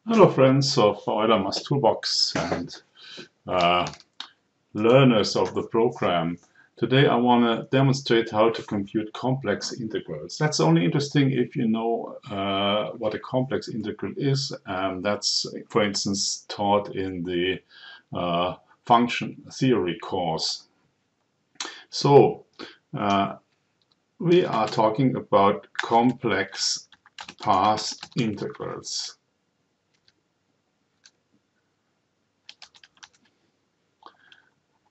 Hello friends of Euler Toolbox and uh, learners of the program. Today I want to demonstrate how to compute complex integrals. That's only interesting if you know what a complex integral is, and that's, for instance, taught in the function theory course. So we are talking about complex path integrals.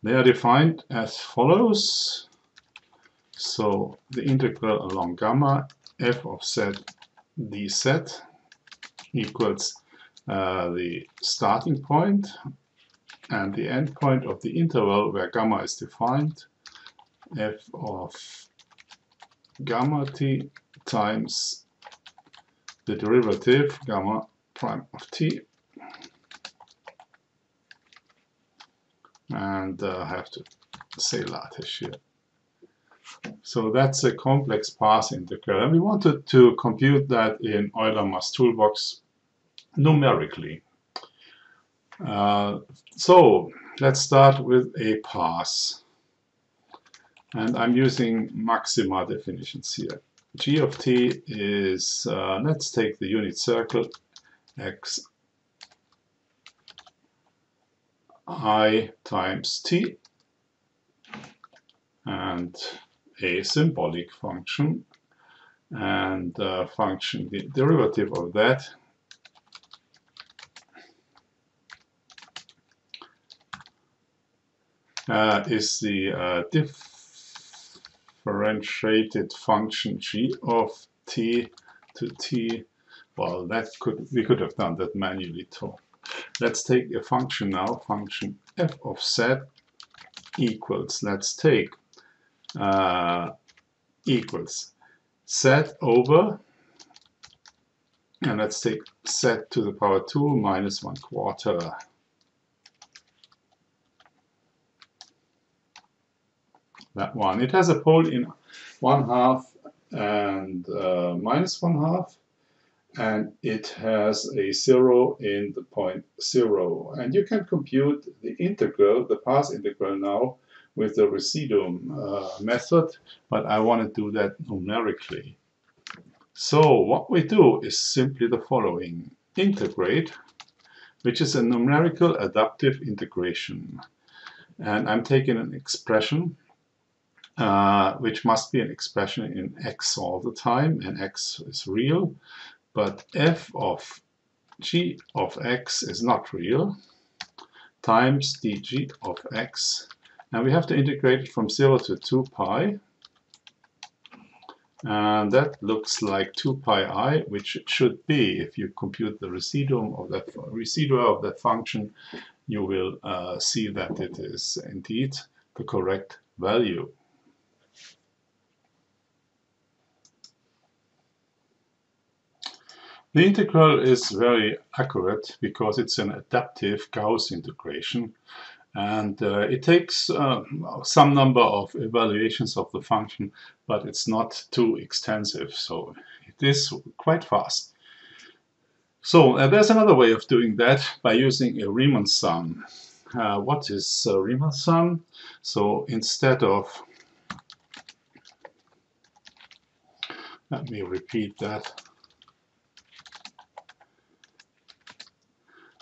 They are defined as follows. So the integral along gamma f of z dz equals the starting point and the end point of the interval where gamma is defined, f of gamma t times the derivative gamma prime of t. And I have to say Latesh here. So that's a complex path integral, and we wanted to compute that in Euler Toolbox numerically. So let's start with a path, and I'm using maxima definitions here. G of t is, let's take the unit circle x I times t, and a symbolic function, and function, the derivative of that is the differentiated function g of t to t. Well, we could have done that manually too. Let's take a function now, function f of z equals, let's take equals z over, and let's take z to the power 2 minus 1/4. That one. It has a pole in 1/2 and minus 1/2, and it has a 0 in the point 0. And you can compute the integral, the path integral now, with the residuum method, but I want to do that numerically. So what we do is simply the following. Integrate, which is a numerical adaptive integration. And I'm taking an expression, which must be an expression in x all the time, and x is real, but f of g of x is not real, times dg of x. And we have to integrate it from 0 to 2 pi. And that looks like 2 pi I, which it should be. If you compute the residuum of that Residua of that function, you will see that it is indeed the correct value. The integral is very accurate because it's an adaptive Gauss integration, and it takes some number of evaluations of the function, but it's not too extensive, so it is quite fast. So there's another way of doing that by using a Riemann sum. What is a Riemann sum? So instead of, let me repeat that.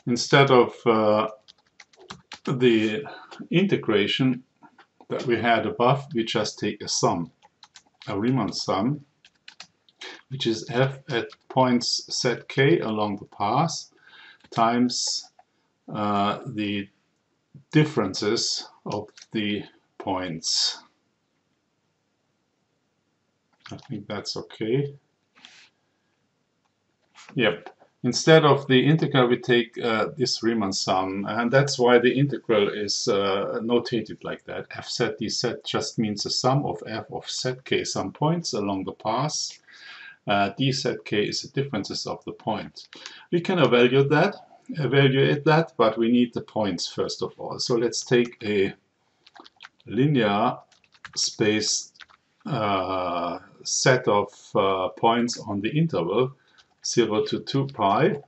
Instead of the integration that we had above, we just take a sum, a Riemann sum, which is f at points zk along the path times the differences of the points. I think that's okay. Yep. Instead of the integral, we take this Riemann sum, and that's why the integral is notated like that. Fz dz just means the sum of f of zk, some points along the path. Dzk is the differences of the point. We can evaluate that, but we need the points first of all. So let's take a linear space set of points on the interval 0 to 2 pi,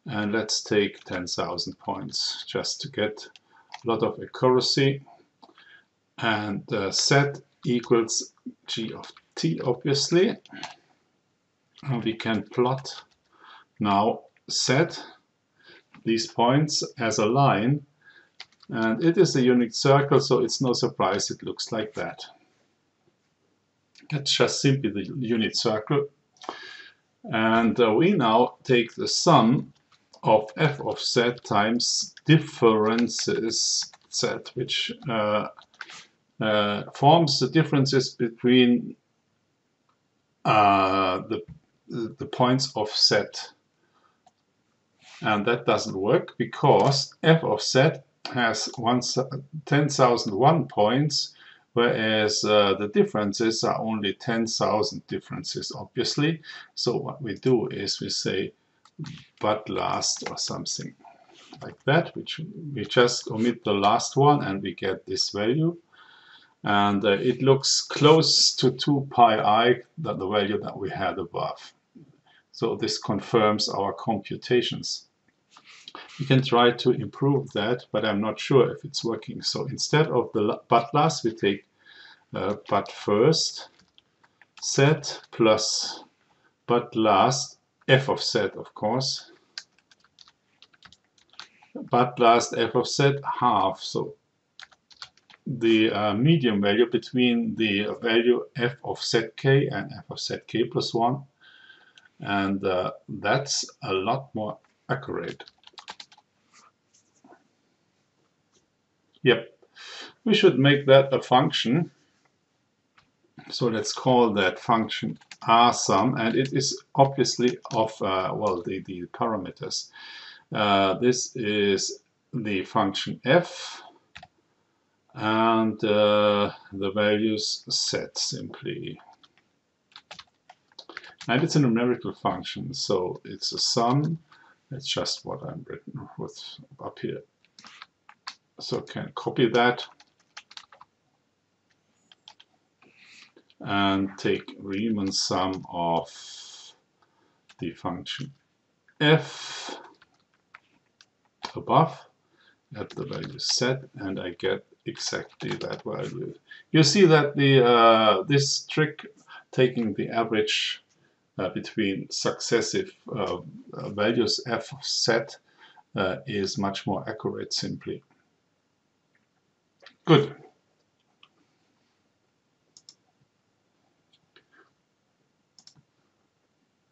And let's take 10,000 points just to get a lot of accuracy. And z equals g of t, obviously. And we can plot now z, these points, as a line. And it is a unit circle, so it's no surprise it looks like that. That's just simply the unit circle. And we now take the sum of f of z times differences z, which forms the differences between the points of z. And that doesn't work because f of z has 10,001 points, whereas the differences are only 10,000 differences, obviously. So what we do is we say but last or something like that, which we just omit the last one and we get this value. And it looks close to 2 pi I, the value that we had above. So this confirms our computations. We can try to improve that, but I'm not sure if it's working. So instead of the but last, we take but first z plus but last f of z, of course. But last f of z half. So the medium value between the value f of zk and f of zk plus 1. And that's a lot more accurate. Yep, we should make that a function. So let's call that function rsum, and it is obviously of, well, the parameters. This is the function f, and the values set simply. And it's a numerical function, so it's a sum. That's just what I'm written with up here. So I can copy that and take Riemann sum of the function f above at the value set, and I get exactly that value. You see that the this trick, taking the average between successive values f of z, is much more accurate simply. Good.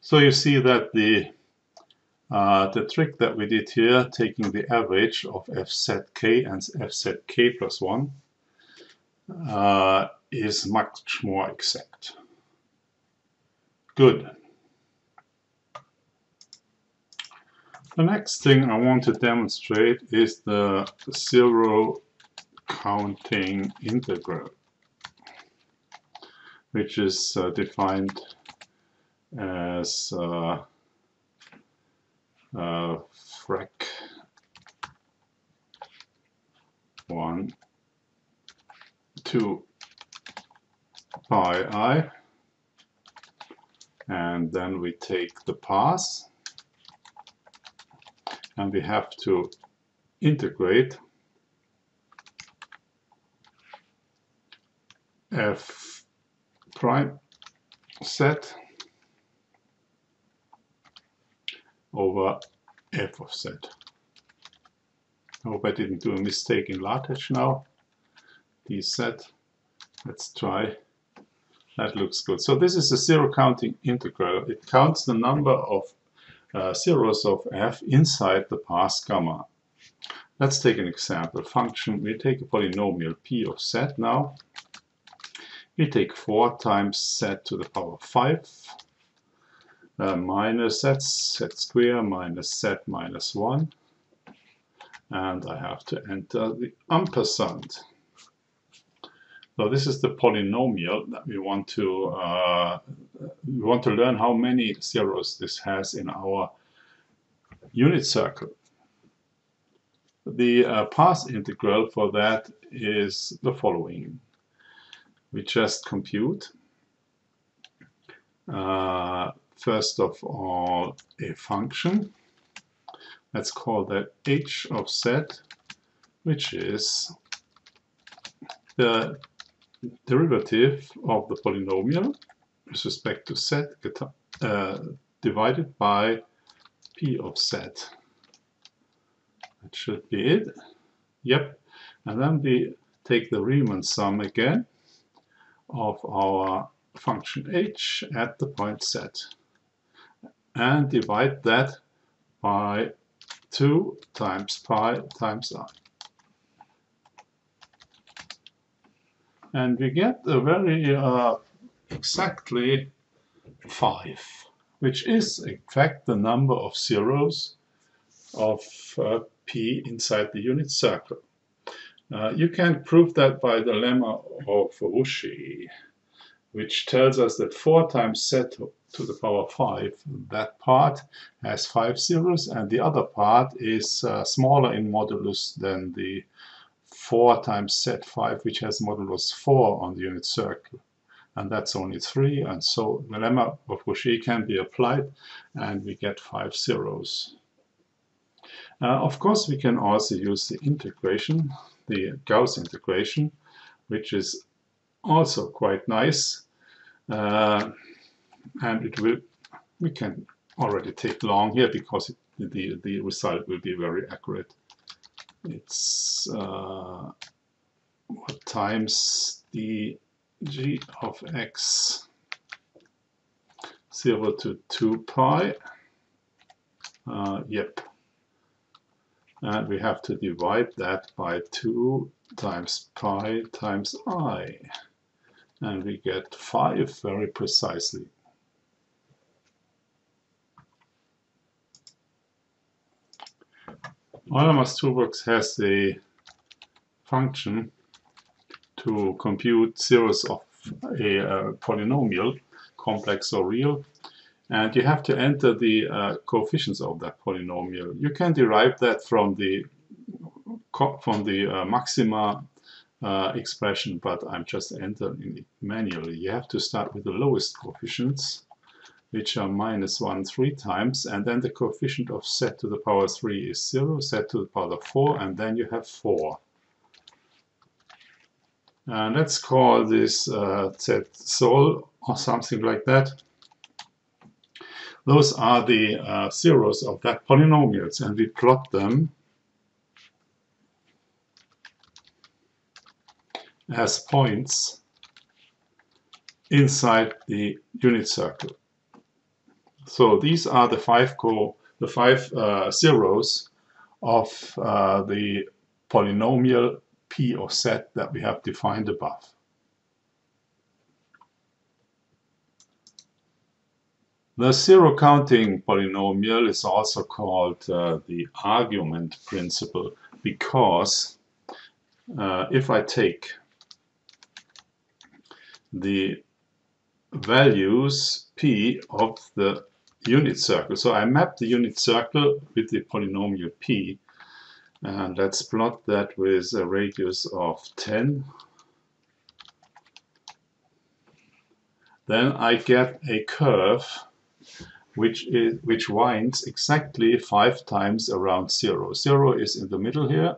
So you see that the trick that we did here, taking the average of fzk and fzk plus 1, is much more exact. Good. The next thing I want to demonstrate is the zero counting integral, which is defined as frac 1 to pi I, and then we take the path and we have to integrate f prime z over f of z. I hope I didn't do a mistake in LaTeX now. dz. Let's try. That looks good. So this is a zero counting integral. It counts the number of zeros of f inside the path gamma. Let's take an example. Function, we take a polynomial p of z now. We take 4 times z to the power 5 minus z square minus z minus 1. And I have to enter the ampersand. So this is the polynomial that we want to learn how many zeros this has in our unit circle. The path integral for that is the following. We just compute first of all a function, Let's call that h of z, which is the derivative of the polynomial with respect to z divided by p of z. That should be it. Yep. And then we take the Riemann sum again of our function h at the point z and divide that by 2 times pi times I. And we get a very exactly 5, which is in fact the number of zeros of p inside the unit circle. You can prove that by the lemma of Cauchy, which tells us that 4 times z to the power 5, that part has 5 zeros, and the other part is smaller in modulus than the 4 times z5, which has modulus 4 on the unit circle. And that's only 3, and so the lemma of Cauchy can be applied, and we get 5 zeros. Of course, we can also use the integration, the Gauss integration, which is also quite nice. And we can already take long here because the result will be very accurate. It's what times the g of x 0 to 2 pi. Yep. And we have to divide that by 2 times pi times I. And we get 5 very precisely. Euler's Toolbox has a function to compute zeros of a polynomial, complex or real, and you have to enter the coefficients of that polynomial. You can derive that from the maxima expression, but I'm just entering it manually. You have to start with the lowest coefficients, which are -1 3 times, and then the coefficient of z to the power 3 is 0, z to the power 4, and then you have 4. And let's call this z sol or something like that. Those are the zeros of that polynomials, and we plot them as points inside the unit circle. So these are the five zeros of the polynomial p of z that we have defined above. The zero counting polynomial is also called the argument principle, because if I take the values p of the unit circle, so I map the unit circle with the polynomial p, and let's plot that with a radius of 10. Then I get a curve which winds exactly 5 times around 0. 0 is in the middle here,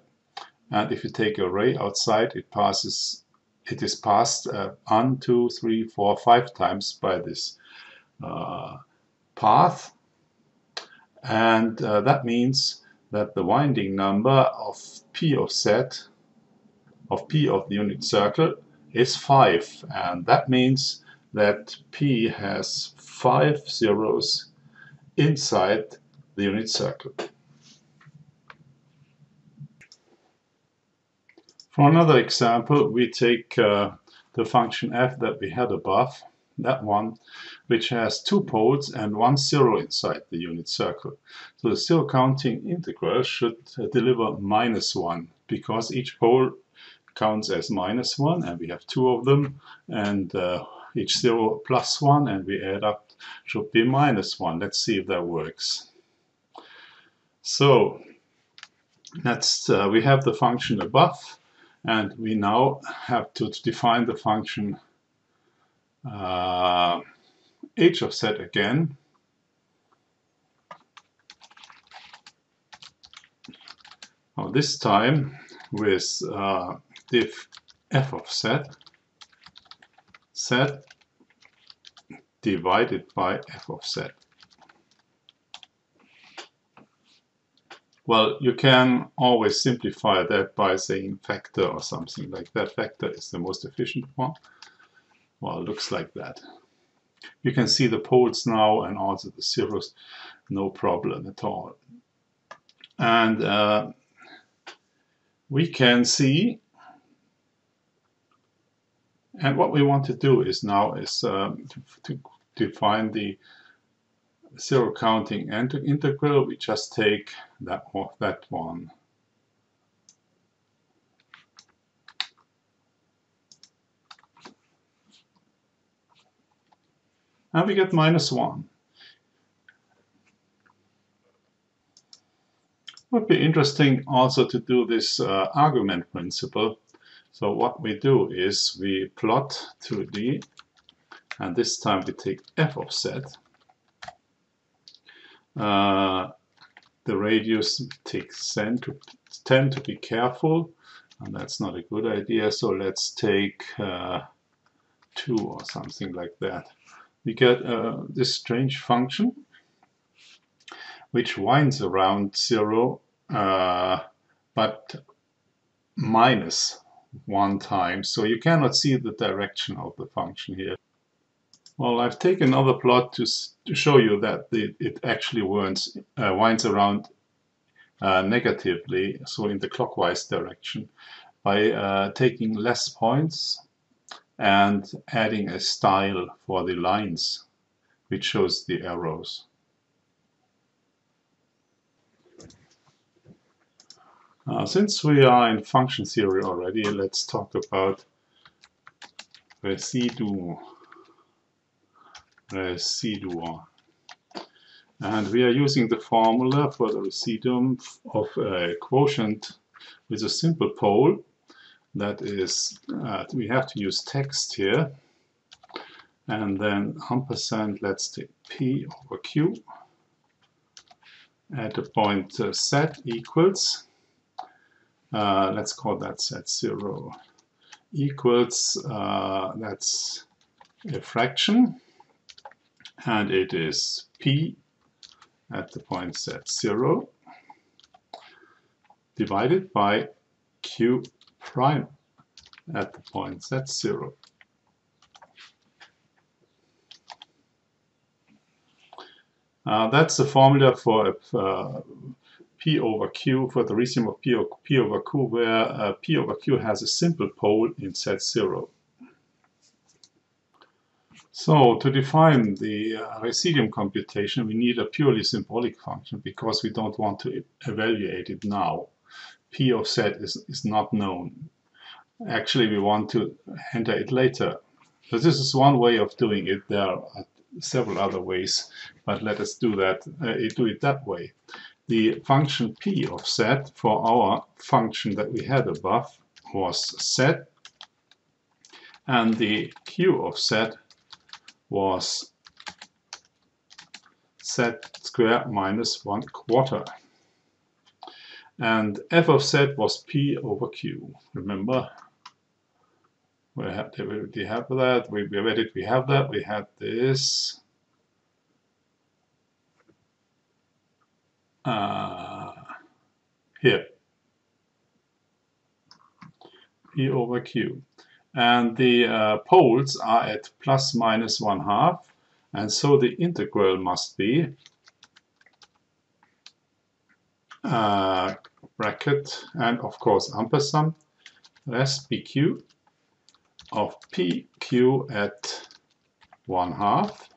and if you take a ray outside, it is passed 1, 2, 3, 4, 5 times by this path, and that means that the winding number of p of z, of p of the unit circle, is 5, and that means that p has 5 zeros inside the unit circle. For another example, we take the function f that we had above, that one, which has 2 poles and 1 zero inside the unit circle. So the zero counting integral should deliver -1, because each pole counts as -1, and we have 2 of them, and each zero +1, and we add up should be -1. Let's see if that works. So we have the function above, and we now have to define the function h of z again. Now this time with diff f of z, z divided by f of z. Well, you can always simplify that by saying factor or something like that. Factor is the most efficient one. Well, it looks like that. You can see the poles now and also the zeros, no problem at all. And we can see, and what we want to do is now is to define the zero counting integral. We just take that one. And we get -1. Would be interesting also to do this argument principle. So what we do is we plot 2D, and this time we take f of z. The radius takes 10 to be careful, and that's not a good idea, so let's take 2 or something like that. We get this strange function which winds around 0 but -1 time, so you cannot see the direction of the function here. Well, I've taken another plot to show you that it actually winds around negatively, so in the clockwise direction, by taking less points and adding a style for the lines, which shows the arrows. Since we are in function theory already, let's talk about Residua. And we are using the formula for the residuum of a quotient with a simple pole. That is, we have to use text here. And then ampersand, let's take P over Q at the point Z equals, let's call that Z0, equals, that's a fraction, and it is P at the point Z0 divided by Q prime at the point Z0. That's the formula for P over Q, for the residuum of P over Q, where P over Q has a simple pole in Z0. So to define the residuum computation, we need a purely symbolic function because we don't want to evaluate it now. P of Z is not known. Actually, we want to enter it later. So this is one way of doing it. There are several other ways, but let us do it that way. The function P of Z for our function that we had above was Z, and the Q of Z was Z squared minus 1/4. And f of Z was P over Q. Remember? Where did we have that? Where did we have that? We had this. Here. P over Q. And the poles are at plus minus 1/2. And so the integral must be bracket and of course ampersand res PQ of PQ at 1/2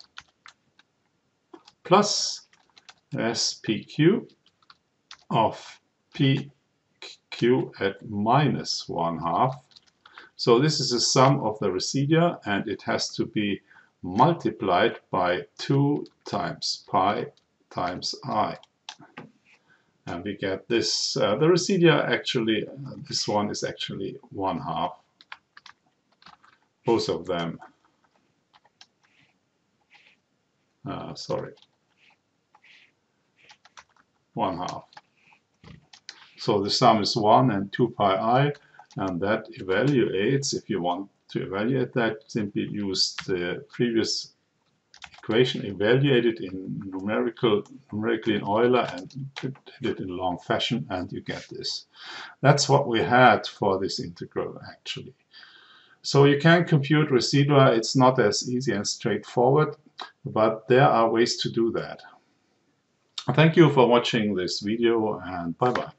plus res PQ of PQ at minus 1/2. So this is the sum of the residua, and it has to be multiplied by 2 times pi times I. And we get this, the residua actually, this one is actually 1/2. Both of them. Sorry. 1/2. So the sum is 1 and 2 pi I, and that evaluates, if you want to evaluate that, simply use the previous equation, evaluate it in numerically in Euler, and put it in long fashion, and you get this. That's what we had for this integral, actually. So you can compute residua. It's not as easy and straightforward, but there are ways to do that. Thank you for watching this video, and bye-bye.